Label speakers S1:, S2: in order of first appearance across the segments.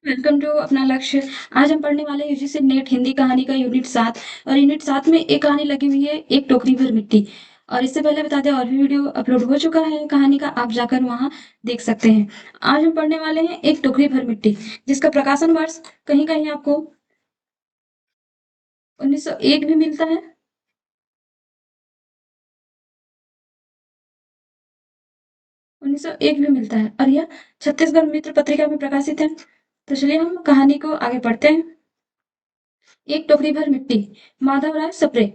S1: Welcome to अपना लक्ष्य। आज हम पढ़ने वाले हैं यूजीसी नेट हिंदी कहानी का यूनिट 7। और यूनिट 7 में एक कहानी लगी हुई है, एक टोकरी भर मिट्टी। और इससे पहले बता दें, और भी वीडियो अपलोड हो चुका है कहानी का, आप जाकर वहां देख सकते हैं। आज हम पढ़ने वाले हैं एक टोकरी भर मिट्टी, जिसका प्रकाशन वर्ष कहीं कहीं आपको 1901 भी मिलता है। 1901 भी मिलता है, और यह छत्तीसगढ़ मित्र पत्रिका में प्रकाशित है। तो चलिए हम कहानी को आगे पढ़ते हैं। एक टोकरी भर मिट्टी। माधवराय सप्रे।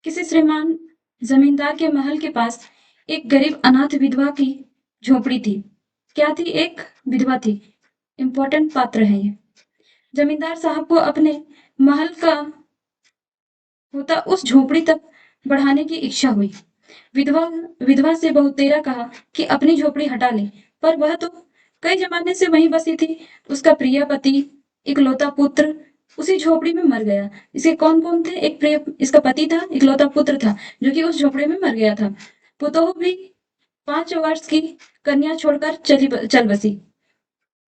S1: किसी श्रीमान जमींदार के महल के पास एक गरीब अनाथ विधवा की झोपड़ी थी। क्या थी? एक विधवा थी। इम्पोर्टेंट पात्र है ये। जमींदार साहब को अपने महल का होता उस झोपड़ी तक बढ़ाने की इच्छा हुई। विधवा विधवा से बहुतेरा कहा कि अपनी झोपड़ी हटा ले, पर वह तो कई जमाने से वहीं बसी थी। उसका प्रिय पति, इकलौता पुत्र, उसी झोपड़ी में मर गया। इसके कौन कौन थे? एक प्रिय, इसका पति था, इकलौता पुत्र था जो कि उस झोपड़ी में मर गया था। पुतोह भी 5 वर्ष की कन्या छोड़कर चल बसी।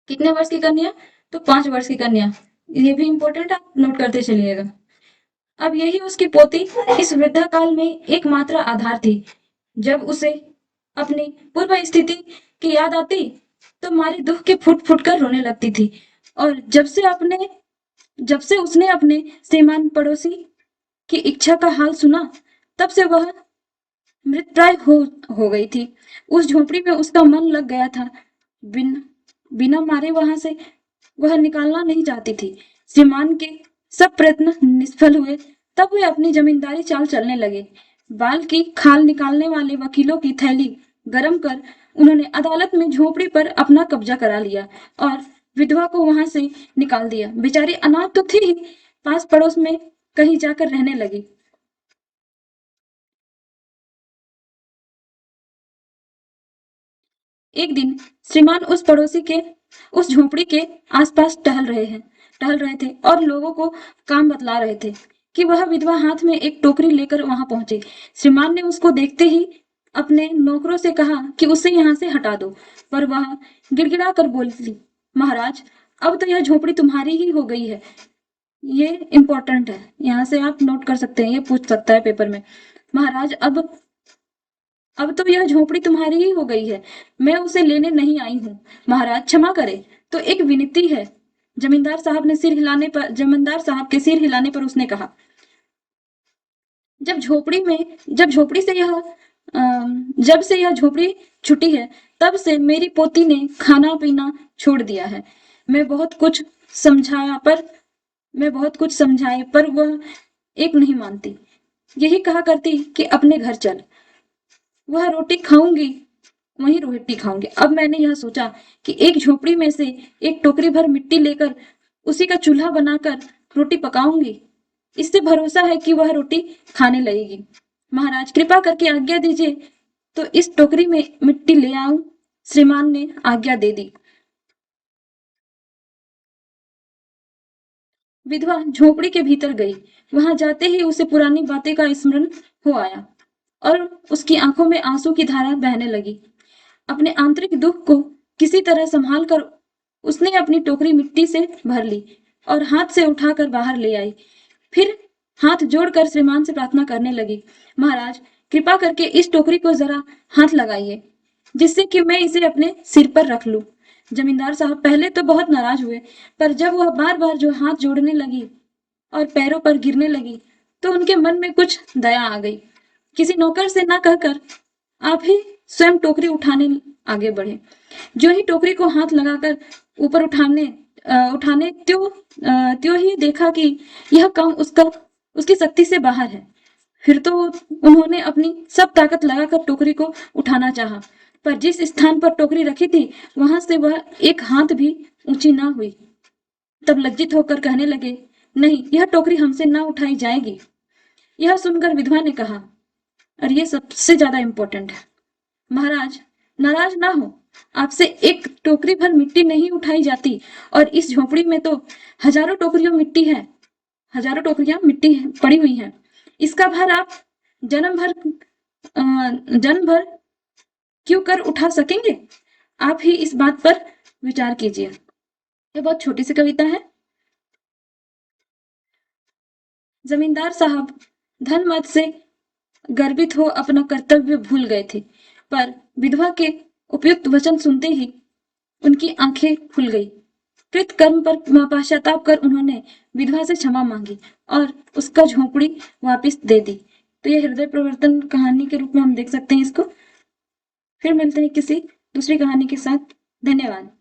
S1: कितने वर्ष की कन्या? तो 5 वर्ष की कन्या। ये भी इंपॉर्टेंट, आप नोट करते चलिएगा। अब यही उसकी पोती इस वृद्धा काल में एकमात्र आधार थी। जब उसे अपनी पूर्व स्थिति की याद आती तो मारे दुख के फुट फुट कर रोने लगती थी। और जब से उसने अपने श्रीमान पड़ोसी की इच्छा का हाल सुना, तब से वह मृतप्राय हो गई थी। उस झोपड़ी में उसका मन लग गया था। बिन बिना मारे वहां से वह निकालना नहीं चाहती थी। श्रीमान के सब प्रयत्न निष्फल हुए। तब वे अपनी जमींदारी चाल चलने लगे। बाल की खाल निकालने वाले वकीलों की थैली गरम कर उन्होंने अदालत में झोपड़ी पर अपना कब्जा करा लिया और विधवा को वहां से निकाल दिया। बेचारी अनाथ तो थी ही, पास पड़ोस में कहीं जाकर रहने लगी। एक दिन श्रीमान उस पड़ोसी के उस झोपड़ी के आसपास टहल रहे थे और लोगों को काम बतला रहे थे कि वह विधवा हाथ में एक टोकरी लेकर वहां पहुंचे। श्रीमान ने उसको देखते ही अपने नौकरों से कहा कि उसे यहाँ से हटा दो, पर वह गिड़गिड़ा कर बोली, महाराज, अब तो यह झोपड़ी तुम्हारी ही हो गई है। ये इंपॉर्टेंट है, यहाँ से आप नोट कर सकते हैं, ये पूछ सकता है पेपर में। महाराज, अब तो यह झोपड़ी तुम्हारी ही हो गई है। मैं उसे लेने नहीं आई हूँ। महाराज क्षमा करे, तो एक विनती है। जमींदार साहब के सिर हिलाने पर उसने कहा, जब झोपड़ी से यह जब से यह झोपड़ी छुटी है, तब से मेरी पोती ने खाना पीना छोड़ दिया है। मैं बहुत कुछ समझाया पर मैं बहुत कुछ समझाए पर वह एक नहीं मानती। यही कहा करती कि अपने घर चल, वह रोटी खाऊंगी, वहीं रोटी खाऊंगी। अब मैंने यह सोचा कि एक झोपड़ी में से एक टोकरी भर मिट्टी लेकर उसी का चूल्हा बनाकर रोटी पकाऊंगी। इससे भरोसा है कि वह रोटी खाने लगेगी। महाराज कृपा करके आज्ञा दीजिए तो इस टोकरी में मिट्टी ले आऊं। श्रीमान ने आज्ञा दे दी। विधवा झोपड़ी के भीतर गई। वहां जाते ही उसे पुरानी बातें का स्मरण हो आया और उसकी आंखों में आंसू की धारा बहने लगी। अपने आंतरिक दुख को किसी तरह संभाल कर उसने अपनी टोकरी मिट्टी से भर ली और हाथ से उठाकर बाहर ले आई। फिर हाथ जोड़कर श्रीमान से प्रार्थना करने लगी, महाराज कृपा करके इस टोकरी को जरा हाथ लगाइए, जिससे कि मैं इसे अपने सिर पर रख लूं। जमींदार साहब पहले तो बहुत नाराज हुए, पर जब वह बार बार जो हाथ जोड़ने लगी और पैरों पर गिरने लगी तो उनके मन में कुछ दया आ गई। किसी नौकर से ना कहकर आप ही स्वयं टोकरी उठाने आगे बढ़े। जो ही टोकरी को हाथ लगाकर ऊपर उठाने त्यों ही देखा कि यह काम उसकी शक्ति से बाहर है। फिर तो उन्होंने अपनी सब ताकत लगाकर टोकरी को उठाना चाहा, पर जिस स्थान पर टोकरी रखी थी वहां से वह एक हाथ भी ऊंची ना हुई। तब लज्जित होकर कहने लगे, नहीं, यह टोकरी हमसे ना उठाई जाएगी। यह सुनकर विधवा ने कहा, और ये सबसे ज्यादा इंपॉर्टेंट है, महाराज नाराज ना हो, आपसे एक टोकरी भर मिट्टी नहीं उठाई जाती, और इस झोपड़ी में तो हजारों टोकरियां मिट्टी पड़ी हुई हैं। इसका भार आप जन्म भर जन्म भर क्यों कर उठा सकेंगे? आप ही इस बात पर विचार कीजिए। ये बहुत छोटी सी कविता है। जमींदार साहब धन मद से गर्वित हो अपना कर्तव्य भूल गए थे, पर विधवा के उपयुक्त वचन सुनते ही उनकी आंखें खुल गई। कृत कर्म पर पश्चाताप कर उन्होंने विधवा से क्षमा मांगी और उसका झोंपड़ी वापस दे दी। तो ये हृदय प्रवर्तन कहानी के रूप में हम देख सकते हैं इसको। फिर मिलते हैं किसी दूसरी कहानी के साथ। धन्यवाद।